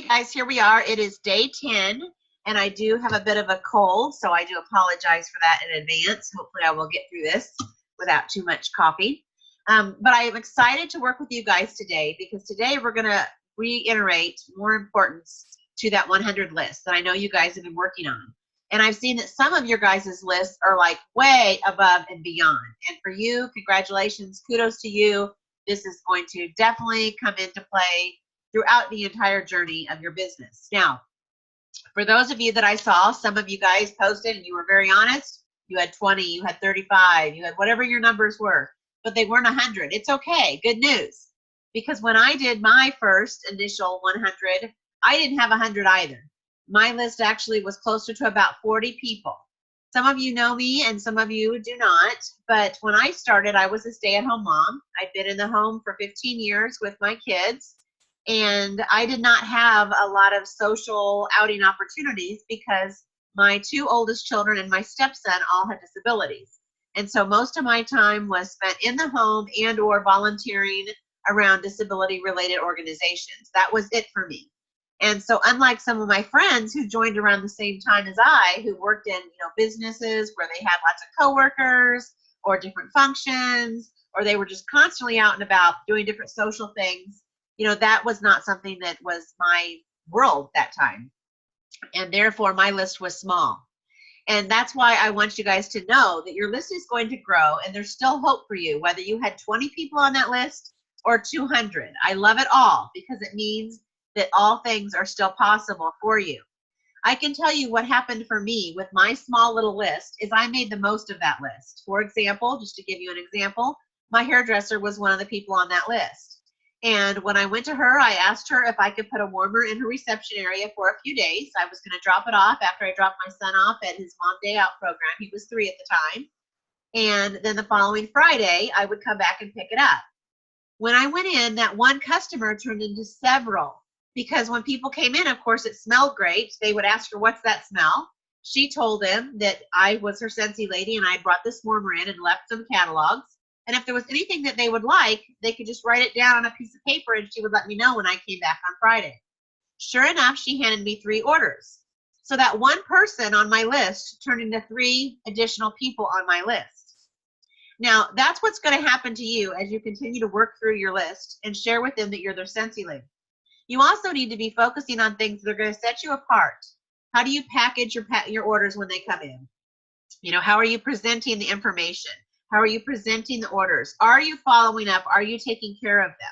guys, here we are. It is day 10, and I do have a bit of a cold, so I do apologize for that in advance. Hopefully I will get through this without too much coffee. But I am excited to work with you guys today because today we're going to reiterate more importance to that 100 list that I know you guys have been working on. And I've seen that some of your guys' lists are like way above and beyond. And for you, congratulations, kudos to you. This is going to definitely come into play throughout the entire journey of your business. Now, for those of you that I saw, some of you guys posted and you were very honest. You had 20, you had 35, you had whatever your numbers were, but they weren't 100. It's okay. Good news. Because when I did my first initial 100, I didn't have 100 either. My list actually was closer to about 40 people. Some of you know me and some of you do not, but when I started, I was a stay-at-home mom. I'd been in the home for 15 years with my kids, and I did not have a lot of social outing opportunities because my two oldest children and my stepson all had disabilities. And so most of my time was spent in the home and or volunteering around disability-related organizations. That was it for me. And so unlike some of my friends who joined around the same time as I, who worked in businesses where they had lots of coworkers or different functions, or they were just constantly out and about doing different social things, that was not something that was my world that time. And therefore, my list was small. And that's why I want you guys to know that your list is going to grow, and there's still hope for you, whether you had 20 people on that list or 200. I love it all because it means that all things are still possible for you. I can tell you what happened for me with my small little list is I made the most of that list. For example, just to give you an example, my hairdresser was one of the people on that list. And when I went to her, I asked her if I could put a warmer in her reception area for a few days. I was going to drop it off after I dropped my son off at his mom day out program. He was 3 at the time. And then the following Friday, I would come back and pick it up. When I went in, that one customer turned into several. Because when people came in, of course, it smelled great. They would ask her, what's that smell? She told them that I was her Scentsy lady and I brought this warmer in and left some catalogs. And if there was anything that they would like, they could just write it down on a piece of paper and she would let me know when I came back on Friday. Sure enough, she handed me 3 orders. So that one person on my list turned into 3 additional people on my list. Now, that's what's going to happen to you as you continue to work through your list and share with them that you're their Scentsy lady. You also need to be focusing on things that are going to set you apart. How do you package your orders when they come in? How are you presenting the information? How are you presenting the orders? Are you following up? Are you taking care of them?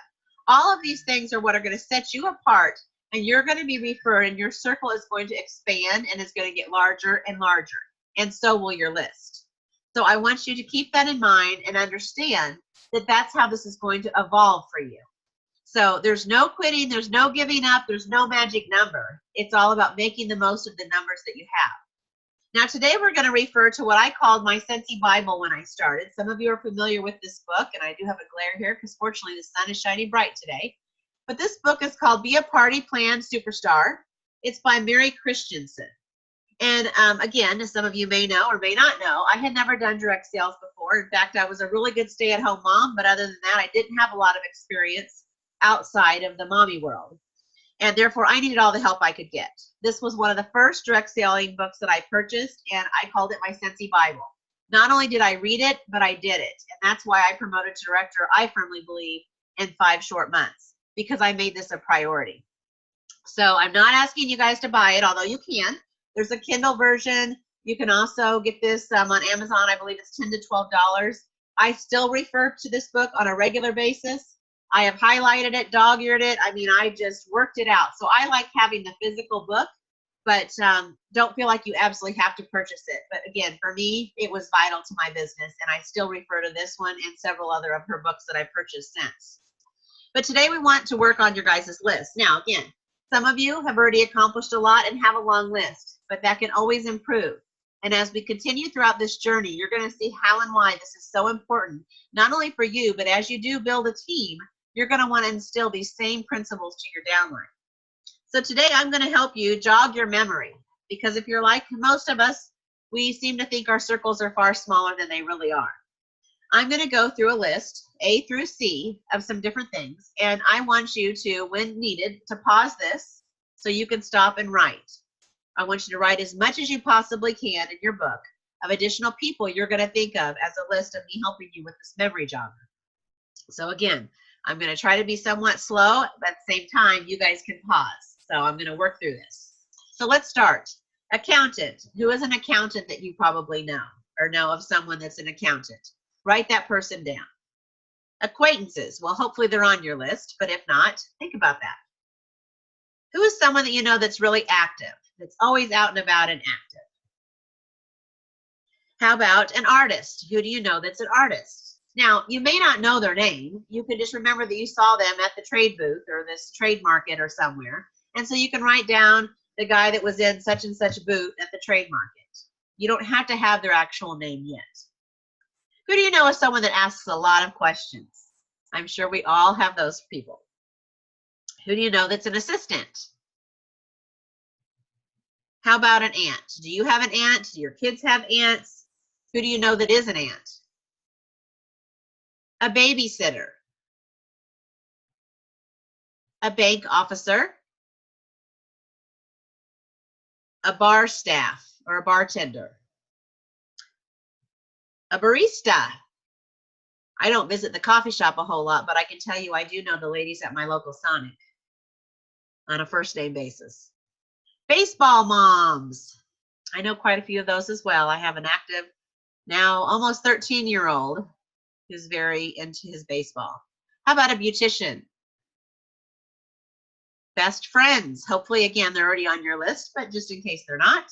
All of these things are what are going to set you apart, and you're going to be referred, and your circle is going to expand, and it's going to get larger and larger, and so will your list. So I want you to keep that in mind and understand that that's how this is going to evolve for you. So there's no quitting, there's no giving up, there's no magic number. It's all about making the most of the numbers that you have. Now today we're going to refer to what I called my Scentsy Bible when I started. Some of you are familiar with this book, and I do have a glare here because fortunately the sun is shining bright today. But this book is called Be a Party Plan Superstar. It's by Mary Christensen. And again, as some of you may know or may not know, I had never done direct sales before. In fact, I was a really good stay-at-home mom, but other than that, I didn't have a lot of experience outside of the mommy world. And therefore, I needed all the help I could get. This was one of the first direct selling books that I purchased, and I called it my Scentsy Bible. Not only did I read it, but I did it. And that's why I promoted to director, I firmly believe, in 5 short months, because I made this a priority. So I'm not asking you guys to buy it, although you can. There's a Kindle version. You can also get this on Amazon. I believe it's $10 to $12. I still refer to this book on a regular basis. I have highlighted it, dog-eared it. I mean, I just worked it out. So I like having the physical book, but don't feel like you absolutely have to purchase it. But again, for me, it was vital to my business, and I still refer to this one and several other of her books that I've purchased since. But today we want to work on your guys' list. Now, again, some of you have already accomplished a lot and have a long list, but that can always improve. And as we continue throughout this journey, you're going to see how and why this is so important, not only for you, but as you do build a team, you're going to want to instill these same principles to your downline. So today I'm going to help you jog your memory, because if you're like most of us, we seem to think our circles are far smaller than they really are. I'm going to go through a list, A through C, of some different things, and I want you to, when needed, to pause this, so you can stop and write. I want you to write as much as you possibly can in your book of additional people you're going to think of as a list of me helping you with this memory jogger. So again, I'm going to try to be somewhat slow, but at the same time, you guys can pause. So I'm going to work through this. So let's start. Accountant. Who is an accountant that you probably know or know of someone that's an accountant? Write that person down. Acquaintances. Well, hopefully they're on your list, but if not, think about that. Who is someone that you know that's really active, that's always out and about and active? How about an artist? Who do you know that's an artist? Now, you may not know their name. You can just remember that you saw them at the trade booth or this trade market or somewhere. And so you can write down the guy that was in such and such booth at the trade market. You don't have to have their actual name yet. Who do you know is someone that asks a lot of questions? I'm sure we all have those people. Who do you know that's an assistant? How about an aunt? Do you have an aunt? Do your kids have aunts? Who do you know that is an aunt? A babysitter. A bank officer. A bar staff or a bartender. A barista. I don't visit the coffee shop a whole lot, but I can tell you I do know the ladies at my local Sonic on a first name basis. Baseball moms. I know quite a few of those as well. I have an active, now almost 13-year-old who's very into his baseball. How about a beautician? Best friends. Hopefully, again, they're already on your list, but just in case they're not.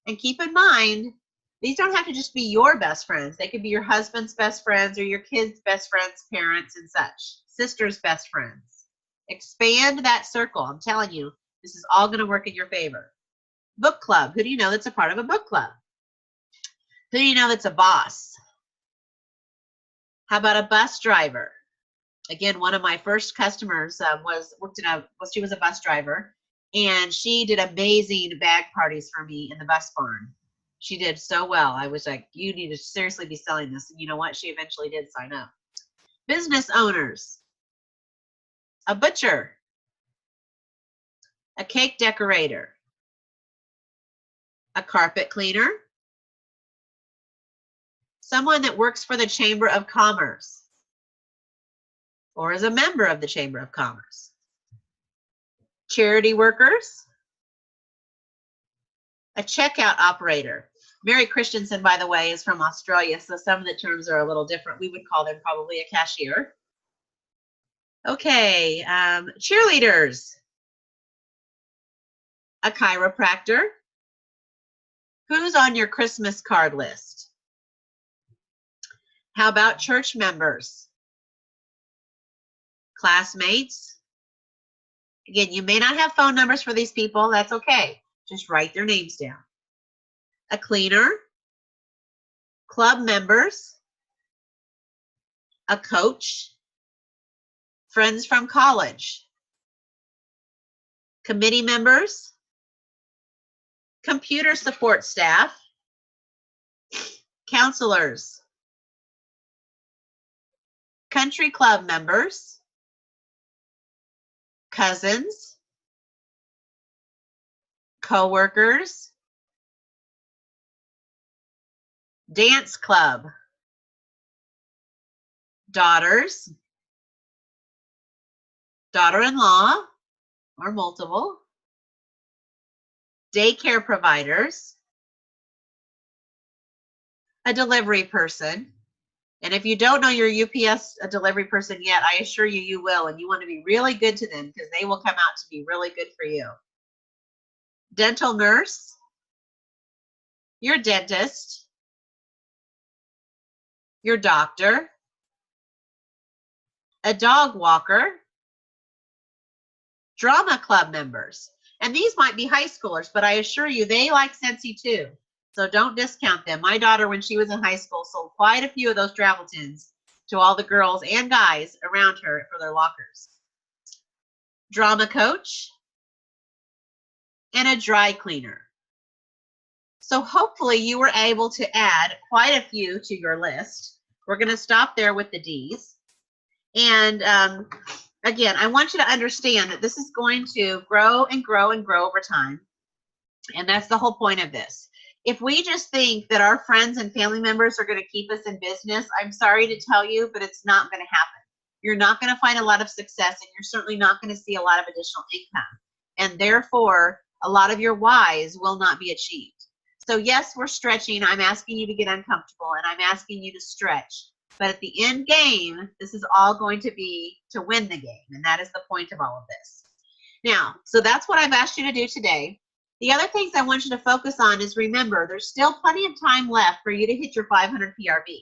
And keep in mind, these don't have to just be your best friends. They could be your husband's best friends or your kids' best friends, parents, and such. Sister's best friends. Expand that circle. I'm telling you, this is all going to work in your favor. Book club. Who do you know that's a part of a book club? Who do you know that's a boss? How about a bus driver? Again, one of my first customers she was a bus driver, and she did amazing bag parties for me in the bus barn. She did so well. I was like, you need to seriously be selling this. And you know what? She eventually did sign up. Business owners. A butcher. A cake decorator. A carpet cleaner. Someone that works for the Chamber of Commerce or is a member of the Chamber of Commerce. Charity workers. A checkout operator. Mary Christensen, by the way, is from Australia, so some of the terms are a little different. We would call them probably a cashier. Okay, cheerleaders. A chiropractor. Who's on your Christmas card list? How about church members? Classmates. Again, you may not have phone numbers for these people. That's okay. Just write their names down. A cleaner. Club members. A coach. Friends from college. Committee members. Computer support staff. Counselors. Country club members. Cousins. Co-workers. Dance club. Daughters. Daughter-in-law or multiple. Daycare providers. A delivery person. And if you don't know your UPS delivery person yet, I assure you, you will. And you want to be really good to them because they will come out to be really good for you. Dental nurse. Your dentist. Your doctor. A dog walker. Drama club members. And these might be high schoolers, but I assure you, they like Scentsy too. So don't discount them. My daughter, when she was in high school, sold quite a few of those travel tins to all the girls and guys around her for their lockers. Drama coach and a dry cleaner. So hopefully you were able to add quite a few to your list. We're going to stop there with the D's. And again, I want you to understand that this is going to grow and grow and grow over time. And that's the whole point of this. If we just think that our friends and family members are going to keep us in business, I'm sorry to tell you, but it's not going to happen. You're not going to find a lot of success, and you're certainly not going to see a lot of additional income. And therefore, a lot of your whys will not be achieved. So yes, we're stretching. I'm asking you to get uncomfortable, and I'm asking you to stretch. But at the end game, this is all going to be to win the game, and that is the point of all of this. Now, so that's what I've asked you to do today. The other things I want you to focus on is, remember, there's still plenty of time left for you to hit your 500 PRV.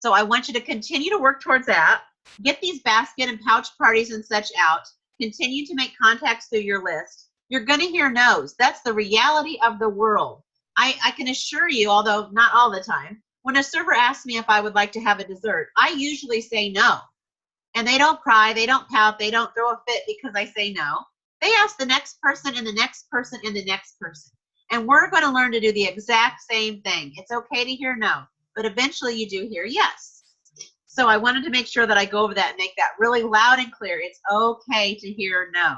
So I want you to continue to work towards that. Get these basket and pouch parties and such out. Continue to make contacts through your list. You're going to hear no's. That's the reality of the world. I can assure you, although not all the time, when a server asks me if I would like to have a dessert, I usually say no. And they don't cry, they don't pout, they don't throw a fit because I say no. They ask the next person and the next person and the next person. And we're going to learn to do the exact same thing. It's okay to hear no, but eventually you do hear yes. So I wanted to make sure that I go over that and make that really loud and clear. It's okay to hear no.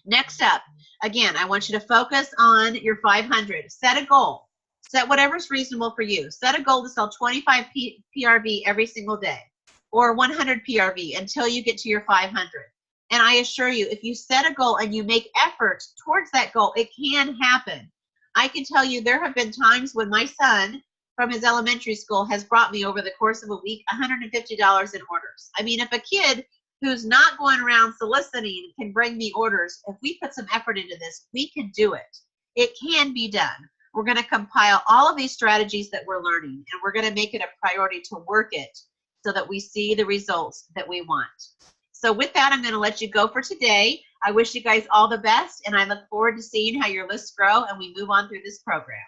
Next up, again, I want you to focus on your 500. Set a goal. Set whatever's reasonable for you. Set a goal to sell 25 PRV every single day, or 100 PRV until you get to your 500. And I assure you, if you set a goal and you make effort towards that goal, it can happen. I can tell you there have been times when my son from his elementary school has brought me over the course of a week $150 in orders. I mean, if a kid who's not going around soliciting can bring me orders, if we put some effort into this, we can do it. It can be done. We're going to compile all of these strategies that we're learning, and we're going to make it a priority to work it so that we see the results that we want. So with that, I'm going to let you go for today. I wish you guys all the best, and I look forward to seeing how your lists grow and we move on through this program.